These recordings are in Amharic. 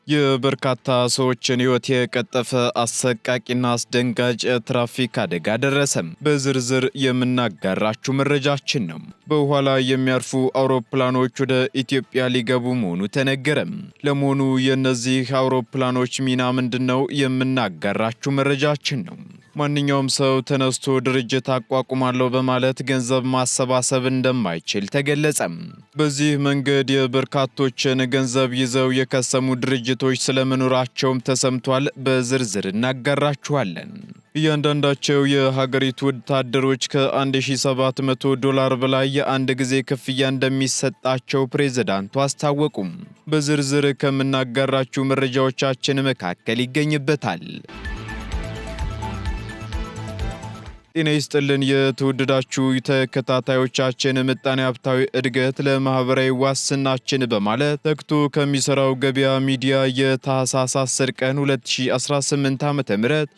የበርካታ ሰዎችን ሕይወት የቀጠፈ አሰቃቂና አስደንጋጭ ትራፊክ አደጋ ደረሰም። በዝርዝር የምናጋራችሁ መረጃችን ነው። በውሃ ላይ የሚያርፉ አውሮፕላኖች ወደ ኢትዮጵያ ሊገቡ መሆኑ ተነገረም። ለመሆኑ የእነዚህ አውሮፕላኖች ሚና ምንድነው? የምናጋራችሁ መረጃችን ነው። ማንኛውም ሰው ተነስቶ ድርጅት አቋቁማለሁ በማለት ገንዘብ ማሰባሰብ እንደማይችል ተገለጸም። በዚህ መንገድ የበርካቶችን ገንዘብ ይዘው የከሰሙ ድርጅቶች ስለመኖራቸውም ተሰምቷል። በዝርዝር እናጋራችኋለን። እያንዳንዳቸው የሀገሪቱ ወታደሮች ከ$1700 በላይ የአንድ ጊዜ ክፍያ እንደሚሰጣቸው ፕሬዝዳንቱ አስታወቁም። በዝርዝር ከምናጋራችሁ መረጃዎቻችን መካከል ይገኝበታል። ጤና ይስጥልን የተወደዳችሁ ተከታታዮቻችን፣ ምጣኔ ሀብታዊ እድገት ለማህበራዊ ዋስትናችን በማለት ተግቶ ከሚሰራው ገበያ ሚዲያ የታህሳስ 10 ቀን 2018 ዓ.ም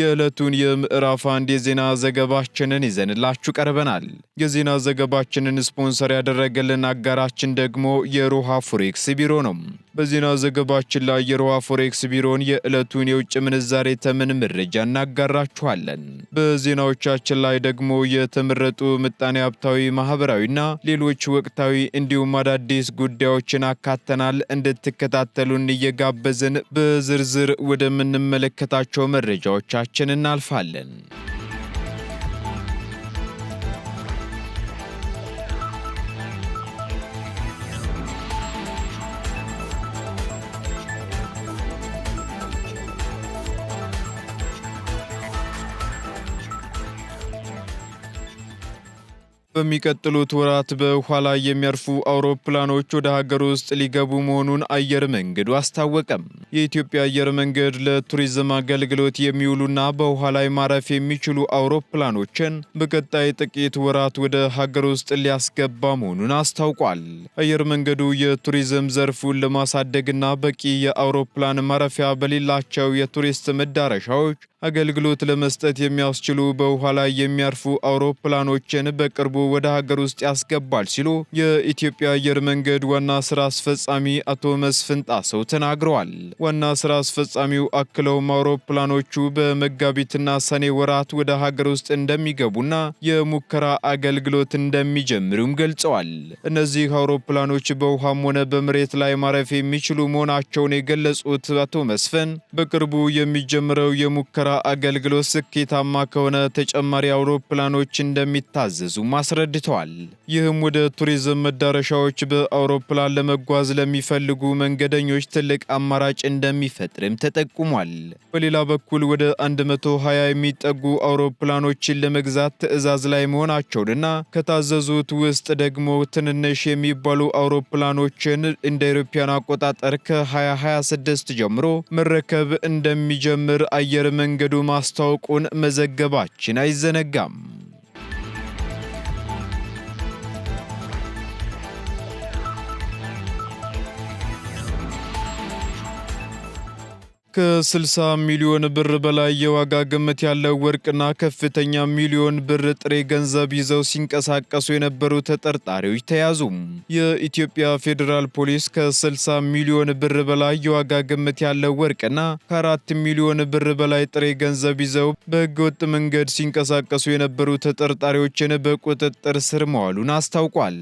የዕለቱን የምዕራፍ አንድ የዜና ዘገባችንን ይዘንላችሁ ቀርበናል። የዜና ዘገባችንን ስፖንሰር ያደረገልን አጋራችን ደግሞ የሮሃ ፎሬክስ ቢሮ ነው። በዜና ዘገባችን ላይ የሮሃ ፎሬክስ ቢሮን የዕለቱን የውጭ ምንዛሬ ተመን መረጃ እናጋራችኋለን። በዜናዎቻችን ላይ ደግሞ የተመረጡ ምጣኔ ሀብታዊ፣ ማህበራዊና ሌሎች ወቅታዊ እንዲሁም አዳዲስ ጉዳዮችን አካተናል። እንድትከታተሉን እየጋበዝን በዝርዝር ወደምንመለከታቸው መረጃዎቻችን እናልፋለን። በሚቀጥሉት ወራት በውሃ ላይ የሚያርፉ አውሮፕላኖች ወደ ሀገር ውስጥ ሊገቡ መሆኑን አየር መንገዱ አስታወቀም። የኢትዮጵያ አየር መንገድ ለቱሪዝም አገልግሎት የሚውሉና በውሃ ላይ ማረፍ የሚችሉ አውሮፕላኖችን በቀጣይ ጥቂት ወራት ወደ ሀገር ውስጥ ሊያስገባ መሆኑን አስታውቋል። አየር መንገዱ የቱሪዝም ዘርፉን ለማሳደግና በቂ የአውሮፕላን ማረፊያ በሌላቸው የቱሪስት መዳረሻዎች አገልግሎት ለመስጠት የሚያስችሉ በውሃ ላይ የሚያርፉ አውሮፕላኖችን በቅርቡ ወደ ሀገር ውስጥ ያስገባል ሲሉ የኢትዮጵያ አየር መንገድ ዋና ስራ አስፈጻሚ አቶ መስፍን ጣሰው ተናግረዋል። ዋና ስራ አስፈጻሚው አክለውም አውሮፕላኖቹ በመጋቢትና ሰኔ ወራት ወደ ሀገር ውስጥ እንደሚገቡና የሙከራ አገልግሎት እንደሚጀምሩም ገልጸዋል። እነዚህ አውሮፕላኖች በውሃም ሆነ በመሬት ላይ ማረፍ የሚችሉ መሆናቸውን የገለጹት አቶ መስፍን በቅርቡ የሚጀምረው የሙከራ አገልግሎት ስኬታማ ከሆነ ተጨማሪ አውሮፕላኖች እንደሚታዘዙ አስረድተዋል። ይህም ወደ ቱሪዝም መዳረሻዎች በአውሮፕላን ለመጓዝ ለሚፈልጉ መንገደኞች ትልቅ አማራጭ እንደሚፈጥርም ተጠቁሟል። በሌላ በኩል ወደ 120 የሚጠጉ አውሮፕላኖችን ለመግዛት ትዕዛዝ ላይ መሆናቸውንና ከታዘዙት ውስጥ ደግሞ ትንንሽ የሚባሉ አውሮፕላኖችን እንደ አውሮፓውያን አቆጣጠር ከ2026 ጀምሮ መረከብ እንደሚጀምር አየር መንገዱ ማስታወቁን መዘገባችን አይዘነጋም። ከ60 ሚሊዮን ብር በላይ የዋጋ ግምት ያለው ወርቅና ከፍተኛ ሚሊዮን ብር ጥሬ ገንዘብ ይዘው ሲንቀሳቀሱ የነበሩ ተጠርጣሪዎች ተያዙ። የኢትዮጵያ ፌዴራል ፖሊስ ከ60 ሚሊዮን ብር በላይ የዋጋ ግምት ያለው ወርቅና ከ4 ሚሊዮን ብር በላይ ጥሬ ገንዘብ ይዘው በህገወጥ መንገድ ሲንቀሳቀሱ የነበሩ ተጠርጣሪዎችን በቁጥጥር ስር መዋሉን አስታውቋል።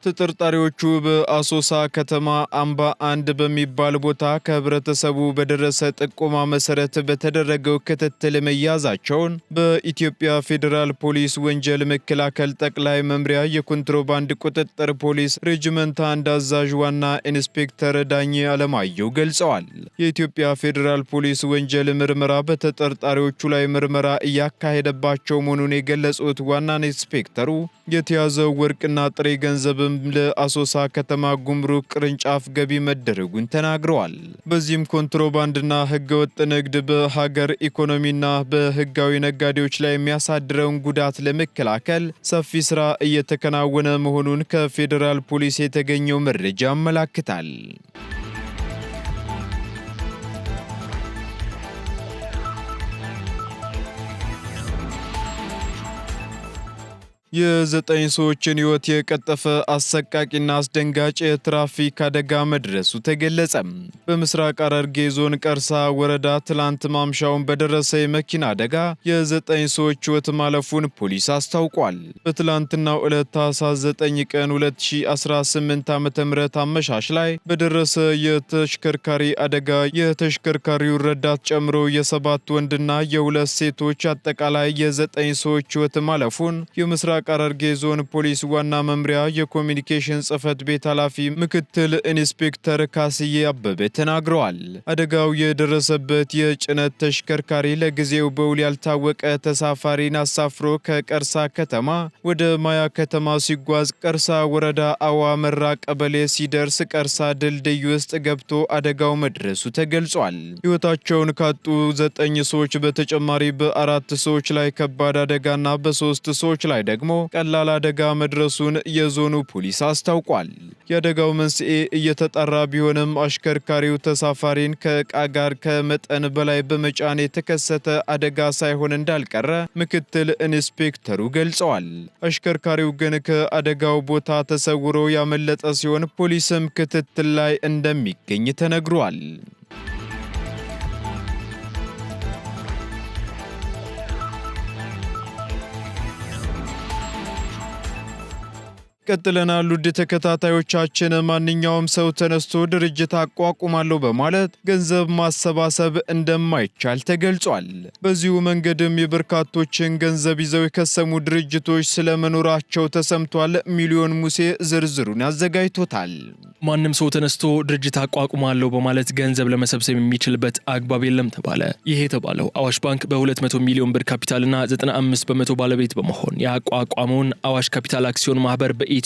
ተጠርጣሪዎቹ በአሶሳ ከተማ አምባ አንድ በሚባል ቦታ ከህብረተሰቡ በደረሰ ጥቆማ መሰረት በተደረገው ክትትል መያዛቸውን በኢትዮጵያ ፌዴራል ፖሊስ ወንጀል መከላከል ጠቅላይ መምሪያ የኮንትሮባንድ ቁጥጥር ፖሊስ ሬጅመንት አንድ አዛዥ ዋና ኢንስፔክተር ዳኜ አለማየሁ ገልጸዋል። የኢትዮጵያ ፌዴራል ፖሊስ ወንጀል ምርመራ በተጠርጣሪዎቹ ላይ ምርመራ እያካሄደባቸው መሆኑን የገለጹት ዋና ኢንስፔክተሩ የተያዘው ወርቅና ጥሬ ገንዘብ ለአሶሳ ከተማ ጉምሩክ ቅርንጫፍ ገቢ መደረጉን ተናግረዋል። በዚህም ኮንትሮባንድና ህገወጥ ንግድ በሀገር ኢኮኖሚና በህጋዊ ነጋዴዎች ላይ የሚያሳድረውን ጉዳት ለመከላከል ሰፊ ስራ እየተከናወነ መሆኑን ከፌዴራል ፖሊስ የተገኘው መረጃ ያመለክታል። የዘጠኝ ሰዎችን ሕይወት የቀጠፈ አሰቃቂና አስደንጋጭ የትራፊክ አደጋ መድረሱ ተገለጸ። በምስራቅ ሐረርጌ ዞን ቀርሳ ወረዳ ትላንት ማምሻውን በደረሰ የመኪና አደጋ የዘጠኝ ሰዎች ሕይወት ማለፉን ፖሊስ አስታውቋል። በትላንትናው ዕለት ታኅሳስ 9 ቀን 2018 ዓ.ም አመሻሽ ላይ በደረሰ የተሽከርካሪ አደጋ የተሽከርካሪው ረዳት ጨምሮ የ7 ወንድና የ2 ሴቶች አጠቃላይ የ9 ሰዎች ሕይወት ማለፉን የምስራቅ ሐረርጌ ዞን ፖሊስ ዋና መምሪያ የኮሚኒኬሽን ጽሕፈት ቤት ኃላፊ ምክትል ኢንስፔክተር ካስዬ አበበ ተናግረዋል። አደጋው የደረሰበት የጭነት ተሽከርካሪ ለጊዜው በውል ያልታወቀ ተሳፋሪን አሳፍሮ ከቀርሳ ከተማ ወደ ማያ ከተማ ሲጓዝ ቀርሳ ወረዳ አዋ መራ ቀበሌ ሲደርስ ቀርሳ ድልድይ ውስጥ ገብቶ አደጋው መድረሱ ተገልጿል። ሕይወታቸውን ካጡ 9 ሰዎች በተጨማሪ በ4 ሰዎች ላይ ከባድ አደጋና በ3 ሰዎች ላይ ደግሞ ቀላል አደጋ መድረሱን የዞኑ ፖሊስ አስታውቋል። የአደጋው መንስኤ እየተጣራ ቢሆንም አሽከርካሪው ተሳፋሪን ከዕቃ ጋር ከመጠን በላይ በመጫን የተከሰተ አደጋ ሳይሆን እንዳልቀረ ምክትል ኢንስፔክተሩ ገልጸዋል። አሽከርካሪው ግን ከአደጋው ቦታ ተሰውሮ ያመለጠ ሲሆን ፖሊስም ክትትል ላይ እንደሚገኝ ተነግሯል። ቀጥለናል። ውድ ተከታታዮቻችን ማንኛውም ሰው ተነስቶ ድርጅት አቋቁማለሁ በማለት ገንዘብ ማሰባሰብ እንደማይቻል ተገልጿል። በዚሁ መንገድም የበርካቶችን ገንዘብ ይዘው የከሰሙ ድርጅቶች ስለመኖራቸው ተሰምቷል። ሚሊዮን ሙሴ ዝርዝሩን አዘጋጅቶታል። ማንም ሰው ተነስቶ ድርጅት አቋቁማለሁ በማለት ገንዘብ ለመሰብሰብ የሚችልበት አግባብ የለም ተባለ። ይሄ የተባለው አዋሽ ባንክ በ200 ሚሊዮን ብር ካፒታልና 95 በመቶ ባለቤት በመሆን ያቋቋመውን አዋሽ ካፒታል አክሲዮን ማህበር በኢትዮጵያ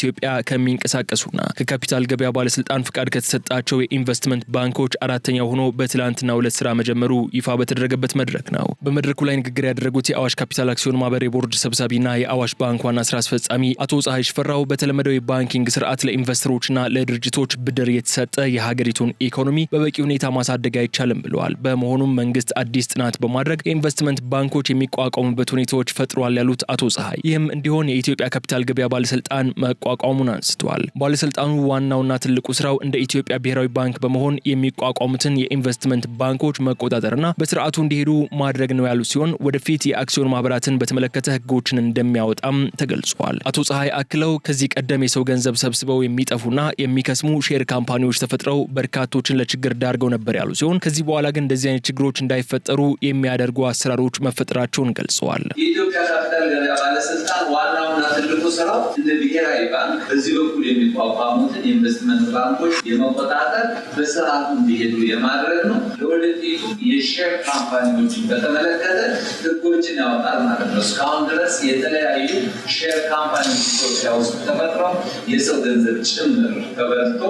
ከሚንቀሳቀሱና ከካፒታል ገበያ ባለስልጣን ፍቃድ ከተሰጣቸው የኢንቨስትመንት ባንኮች አራተኛው ሆኖ በትላንትናው ዕለት ስራ መጀመሩ ይፋ በተደረገበት መድረክ ነው። በመድረኩ ላይ ንግግር ያደረጉት የአዋሽ ካፒታል አክሲዮን ማህበር የቦርድ ሰብሳቢና የአዋሽ ባንክ ዋና ስራ አስፈጻሚ አቶ ፀሐይ ሽፈራው በተለመደው የባንኪንግ ስርዓት ለኢንቨስተሮችና ለድርጅቶች ብድር የተሰጠ የሀገሪቱን ኢኮኖሚ በበቂ ሁኔታ ማሳደግ አይቻልም ብለዋል። በመሆኑም መንግስት አዲስ ጥናት በማድረግ የኢንቨስትመንት ባንኮች የሚቋቋሙበት ሁኔታዎች ፈጥሯል ያሉት አቶ ፀሐይ ይህም እንዲሆን የኢትዮጵያ ካፒታል ገበያ ባለስልጣን መቋቋሙን አንስተዋል። ባለስልጣኑ ዋናውና ትልቁ ስራው እንደ ኢትዮጵያ ብሔራዊ ባንክ በመሆን የሚቋቋሙትን የኢንቨስትመንት ባንኮች መቆጣጠርና በስርዓቱ እንዲሄዱ ማድረግ ነው ያሉ ሲሆን ወደፊት የአክሲዮን ማህበራትን በተመለከተ ህጎችን እንደሚያወጣም ተገልጿል። አቶ ፀሐይ አክለው ከዚህ ቀደም የሰው ገንዘብ ሰብስበው የሚጠፉና የሚከስሙ ሼር ካምፓኒዎች ተፈጥረው በርካቶችን ለችግር ዳርገው ነበር ያሉ ሲሆን ከዚህ በኋላ ግን እንደዚህ አይነት ችግሮች እንዳይፈጠሩ የሚያደርጉ አሰራሮች መፈጠራቸውን ገልጸዋል። የኢትዮጵያ ካፒታል ገበያ ባለስልጣን ዋናውና ትልቁ ስራው እንደ ብሔራዊ ባንክ በዚህ በኩል የሚቋቋሙትን የኢንቨስትመንት ባንኮች የመቆጣጠር በስርዓቱ እንዲሄዱ የማድረግ ነው። ለወደፊቱ የሼር ካምፓኒዎችን በተመለከተ ህጎችን ያወጣል ማለት ነው። እስካሁን ድረስ የተለያዩ ሼር ካምፓኒዎች ኢትዮጵያ ውስጥ ተፈጥረው የሰው ገንዘብ ጭምር ተበልቶ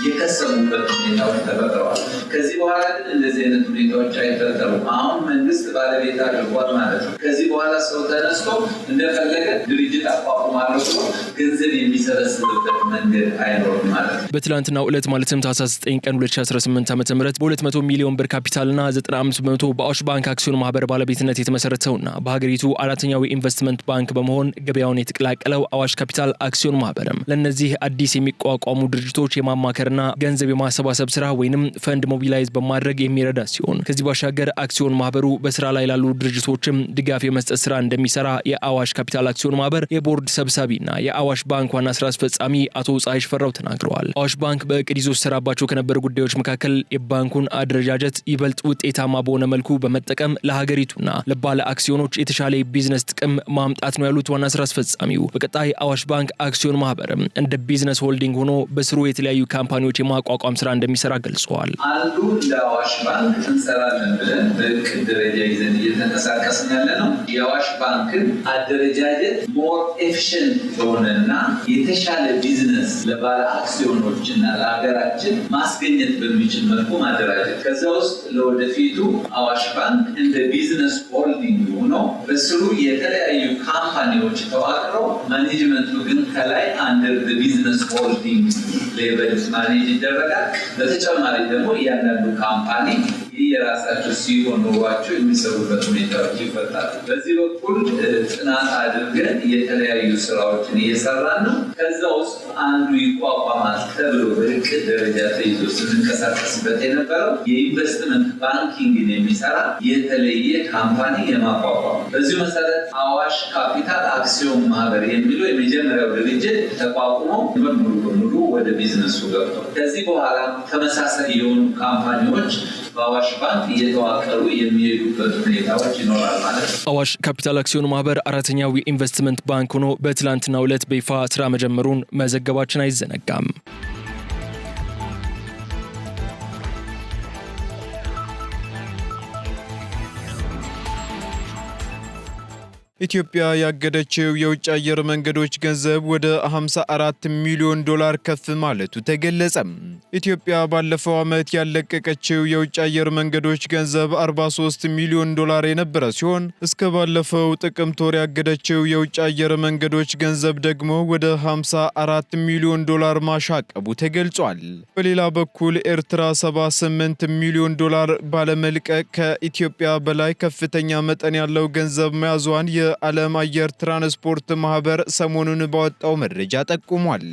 የከሰሙበት ሁኔታዎች ተፈጥረዋል። ከዚህ በኋላ ግን እንደዚህ አይነት ሁኔታዎች አይፈጠሩም። አሁን መንግስት ባለቤት አድርጓል ማለት ነው። ከዚህ በኋላ ሰው ተነስቶ እንደፈለገ ድርጅት አቋቁማለሁ ብሎ ገንዘብ የሚሰበስብበት መንገድ አይኖርም ማለት ነው። በትላንትናው ዕለት ማለትም ታኅሳስ 9 ቀን 2018 ዓ.ም በ200 ሚሊዮን ብር ካፒታልና 95 በመቶ በአዋሽ ባንክ አክሲዮን ማህበር ባለቤትነት የተመሰረተውና በሀገሪቱ አራተኛው የኢንቨስትመንት ባንክ በመሆን ገበያውን የተቀላቀለው አዋሽ ካፒታል አክሲዮን ማህበርም ለነዚህ አዲስ የሚቋቋሙ ድርጅቶች የማማከርና ገንዘብ የማሰባሰብ ስራ ወይንም ፈንድ ሞቢላይዝ በማድረግ የሚረዳ ሲሆን ከዚህ ባሻገር አክሲዮን ማህበሩ በስራ ላይ ላሉ ድርጅቶችም ድጋፍ የመስጠት ስራ እንደሚሰራ የአዋሽ ካፒታል አክሲዮን ማህበር የቦርድ ሰብሳቢና የአዋሽ ባንክ ዋና ስራ አስፈጻሚ አቶ ፀሐይ ሽፈራው ተናግረዋል። አዋሽ ባንክ በእቅድ ይዞ ሲሰራባቸው ከነበሩ ጉዳዮች መካከል የባንኩን አደረጃጀት ይበልጥ ውጤታማ በሆነ መልኩ በመጠቀም ለሀገሪቱና ለባለ አክሲዮኖች የተሻለ ቢዝነስ ጥቅም ማምጣት ነው ያሉት ዋና ስራ አስፈጻሚው በቀጣይ አዋሽ ባንክ አክሲዮን ማህበርም እንደ ቢዝነስ ሆልዲንግ ሆኖ በስሩ የተለያዩ ካምፓኒዎች የማቋቋም ስራ እንደሚሰራ ገልጸዋል። አንዱ ለአዋሽ ባንክ እንሰራለን ብለን በእቅድ ደረጃ ይዘን እየተንቀሳቀስን ያለ ነው። የአዋሽ ባንክን አደረጃጀት ሞር ኤፊሽንት የሆነና የተሻለ ቢዝነስ ለባለ አክሲዮኖችና ለሀገራችን ማስገኘት በሚችል መልኩ ማደራጀት። ከዛ ውስጥ ለወደፊቱ አዋሽ ባንክ እንደ ቢዝነስ ሆልዲንግ ሆኖ በስሩ የተለያዩ ካምፓኒዎች ተዋቅረው ማኔጅመንቱ ግን ከላይ አንደር ቢዝነስ ሆልዲንግ ሌቨል ማኔጅ ይደረጋል። በተጨማሪ ደግሞ እያንዳንዱ ካምፓኒ የራሳቸው ሲሆን ኑሯቸው የሚሰሩበት ሁኔታዎች ይፈጣሉ። በዚህ በኩል ጥናት አድርገን የተለያዩ ስራዎችን እየሰራን ነው። ከዛ ውስጥ አንዱ ይቋቋማል ተብሎ በእቅድ ደረጃ ተይዞ ስንንቀሳቀስበት የነበረው የኢንቨስትመንት ባንኪንግን የሚሰራ የተለየ ካምፓኒ የማቋቋም። በዚሁ መሰረት አዋሽ ካፒታል አክሲዮን ማህበር የሚለው የመጀመሪያው ድርጅት ተቋቁሞ ሙሉ በሙሉ ወደ ቢዝነሱ ገብቷል። ከዚህ በኋላ ተመሳሳይ የሆኑ ካምፓኒዎች በአዋሽ ባንክ እየተዋቀሩ የሚሄዱበት ሁኔታዎች ይኖራል ማለት ነው። አዋሽ ካፒታል አክሲዮን ማህበር አራተኛው የኢንቨስትመንት ባንክ ሆኖ በትላንትናው ዕለት በይፋ ስራ መጀመሩን መዘገባችን አይዘነጋም። ኢትዮጵያ ያገደችው የውጭ አየር መንገዶች ገንዘብ ወደ 54 ሚሊዮን ዶላር ከፍ ማለቱ ተገለጸ። ኢትዮጵያ ባለፈው ዓመት ያለቀቀችው የውጭ አየር መንገዶች ገንዘብ 43 ሚሊዮን ዶላር የነበረ ሲሆን እስከ ባለፈው ጥቅምት ወር ያገደችው የውጭ አየር መንገዶች ገንዘብ ደግሞ ወደ 54 ሚሊዮን ዶላር ማሻቀቡ ተገልጿል። በሌላ በኩል ኤርትራ 78 ሚሊዮን ዶላር ባለመልቀቅ ከኢትዮጵያ በላይ ከፍተኛ መጠን ያለው ገንዘብ መያዟን የዓለም አየር ትራንስፖርት ማህበር ሰሞኑን ባወጣው መረጃ ጠቁሟል።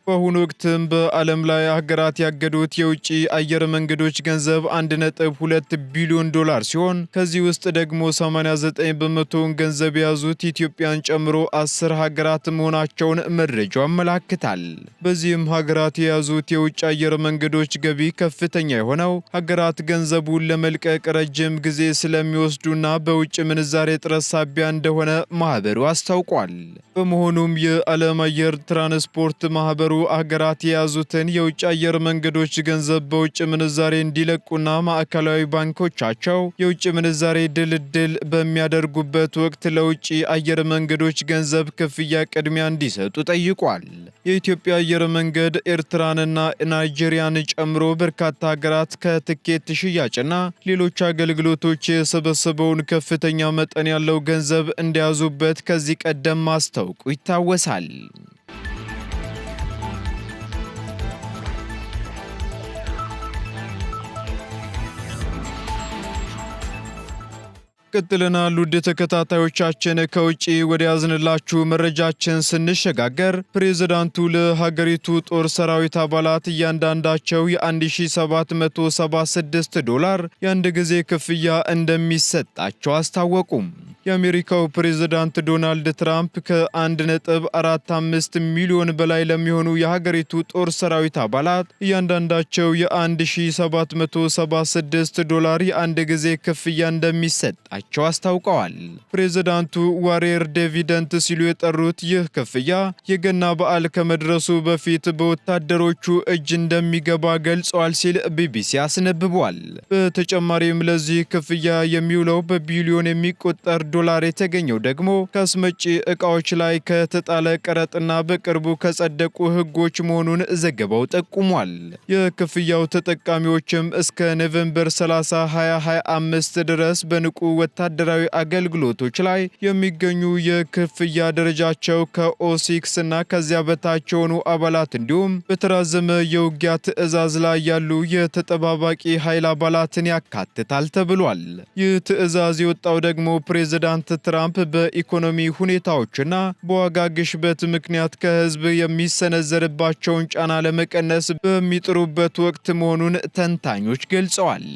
በአሁኑ ወቅትም በዓለም ላይ ሀገራት ያገዱት የውጭ አየር መንገዶች ገንዘብ 1.2 ቢሊዮን ዶላር ሲሆን ከዚህ ውስጥ ደግሞ 89 በመቶውን ገንዘብ የያዙት ኢትዮጵያን ጨምሮ 10 ሀገራት መሆናቸውን መረጃው ያመላክታል። በዚህም ሀገራት የያዙት የውጭ አየር መንገዶች ገቢ ከፍተኛ የሆነው ሀገራት ገንዘቡን ለመልቀቅ ረጅም ጊዜ ስለሚወስዱና በውጭ ምንዛሬ እጥረት ሳቢያ እንደሆነ ማህበሩ አስታውቋል። በመሆኑም የዓለም አየር ትራንስፖርት ማህበሩ ሀገራት የያዙትን የውጭ አየር መንገዶች ገንዘብ በውጭ ምንዛሬ እንዲለቁና ማዕከላዊ ባንኮቻቸው የውጭ ምንዛሬ ድልድል በሚያደርጉበት ወቅት ለውጭ አየር መንገዶች ገንዘብ ክፍያ ቅድሚያ እንዲሰጡ ጠይቋል። የኢትዮጵያ አየር መንገድ ኤርትራንና ናይጄሪያን ጨምሮ በርካታ ሀገራት ከትኬት ሽያጭና ሌሎች አገልግሎቶች የሰበሰበውን ከፍተኛ መጠን ያለው ገንዘብ እንደያዙበት ከዚህ ቀደም ማስታወቁ ይታወሳል። ቀጥለናል። ውድ ተከታታዮቻችን ከውጪ ወደ ያዝንላችሁ መረጃችን ስንሸጋገር ፕሬዝዳንቱ ለሀገሪቱ ጦር ሰራዊት አባላት እያንዳንዳቸው የ1776 ዶላር የአንድ ጊዜ ክፍያ እንደሚሰጣቸው አስታወቁም። የአሜሪካው ፕሬዝዳንት ዶናልድ ትራምፕ ከ1.45 ሚሊዮን በላይ ለሚሆኑ የሀገሪቱ ጦር ሰራዊት አባላት እያንዳንዳቸው የ1776 ዶላር የአንድ ጊዜ ክፍያ እንደሚሰጣቸው አስታውቀዋል። ፕሬዝዳንቱ ዋሬር ዲቪደንት ሲሉ የጠሩት ይህ ክፍያ የገና በዓል ከመድረሱ በፊት በወታደሮቹ እጅ እንደሚገባ ገልጸዋል ሲል ቢቢሲ አስነብቧል። በተጨማሪም ለዚህ ክፍያ የሚውለው በቢሊዮን የሚቆጠር ዶላር የተገኘው ደግሞ ከአስመጪ ዕቃዎች ላይ ከተጣለ ቀረጥና በቅርቡ ከጸደቁ ሕጎች መሆኑን ዘገባው ጠቁሟል። የክፍያው ተጠቃሚዎችም እስከ ኖቬምበር 30 2025 ድረስ በንቁ ወታደራዊ አገልግሎቶች ላይ የሚገኙ የክፍያ ደረጃቸው ከኦ6 እና ከዚያ በታች የሆኑ አባላት እንዲሁም በተራዘመ የውጊያ ትዕዛዝ ላይ ያሉ የተጠባባቂ ኃይል አባላትን ያካትታል ተብሏል። ይህ ትዕዛዝ የወጣው ደግሞ ፕሬዝዳንት ትራምፕ በኢኮኖሚ ሁኔታዎችና በዋጋ ግሽበት ምክንያት ከህዝብ የሚሰነዘርባቸውን ጫና ለመቀነስ በሚጥሩበት ወቅት መሆኑን ተንታኞች ገልጸዋል።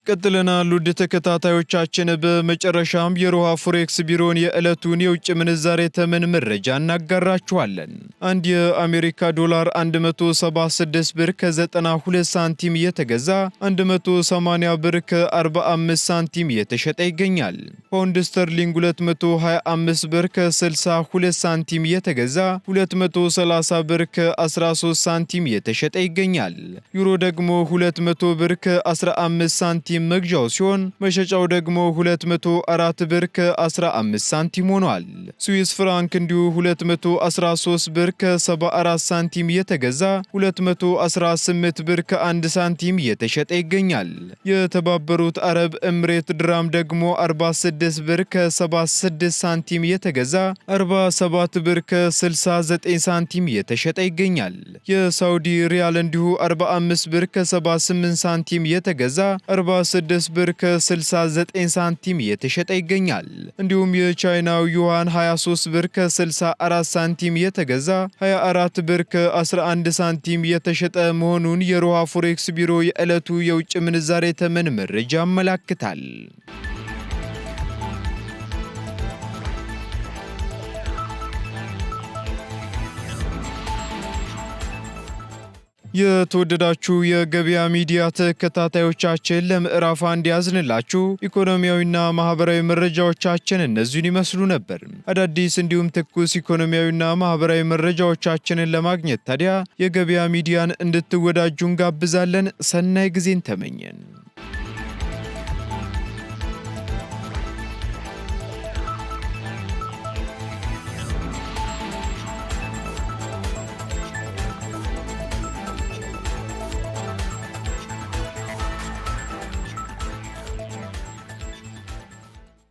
ቀጥለናል። ውድ ተከታታዮቻችን በመጨረሻም የሮሃ ፎሬክስ ቢሮን የዕለቱን የውጭ ምንዛሬ ተመን መረጃ እናጋራችኋለን። አንድ የአሜሪካ ዶላር 176 ብር ከ92 ሳንቲም እየተገዛ 180 ብር ከ45 ሳንቲም እየተሸጠ ይገኛል። ፓውንድ ስተርሊንግ 225 ብር ከ62 ሳንቲም እየተገዛ 230 ብር ከ13 ሳንቲም እየተሸጠ ይገኛል። ዩሮ ደግሞ 200 ብር ከ15 ሳንቲም ሳንቲም መግዣው ሲሆን መሸጫው ደግሞ 204 ብር ከ15 ሳንቲም ሆኗል። ስዊስ ፍራንክ እንዲሁ 213 ብር ከ74 ሳንቲም የተገዛ 218 ብር ከ1 ሳንቲም የተሸጠ ይገኛል። የተባበሩት አረብ ኤምሬት ድራም ደግሞ 46 ብር ከ76 ሳንቲም የተገዛ 47 ብር ከ69 ሳንቲም የተሸጠ ይገኛል። የሳውዲ ሪያል እንዲሁ 45 ብር ከ78 ሳንቲም የተገዛ 46 ብር ከ69 ሳንቲም የተሸጠ ይገኛል። እንዲሁም የቻይናው ዩዋን 23 ብር ከ64 ሳንቲም የተገዛ 24 ብር ከ11 ሳንቲም የተሸጠ መሆኑን የሮሃ ፎሬክስ ቢሮ የዕለቱ የውጭ ምንዛሬ ተመን መረጃ ያመላክታል። የተወደዳችሁ የገበያ ሚዲያ ተከታታዮቻችን ለምዕራፍ አንድ ያዝንላችሁ ኢኮኖሚያዊና ማህበራዊ መረጃዎቻችን እነዚህን ይመስሉ ነበር። አዳዲስ እንዲሁም ትኩስ ኢኮኖሚያዊና ማህበራዊ መረጃዎቻችንን ለማግኘት ታዲያ የገበያ ሚዲያን እንድትወዳጁ እንጋብዛለን። ሰናይ ጊዜን ተመኘን።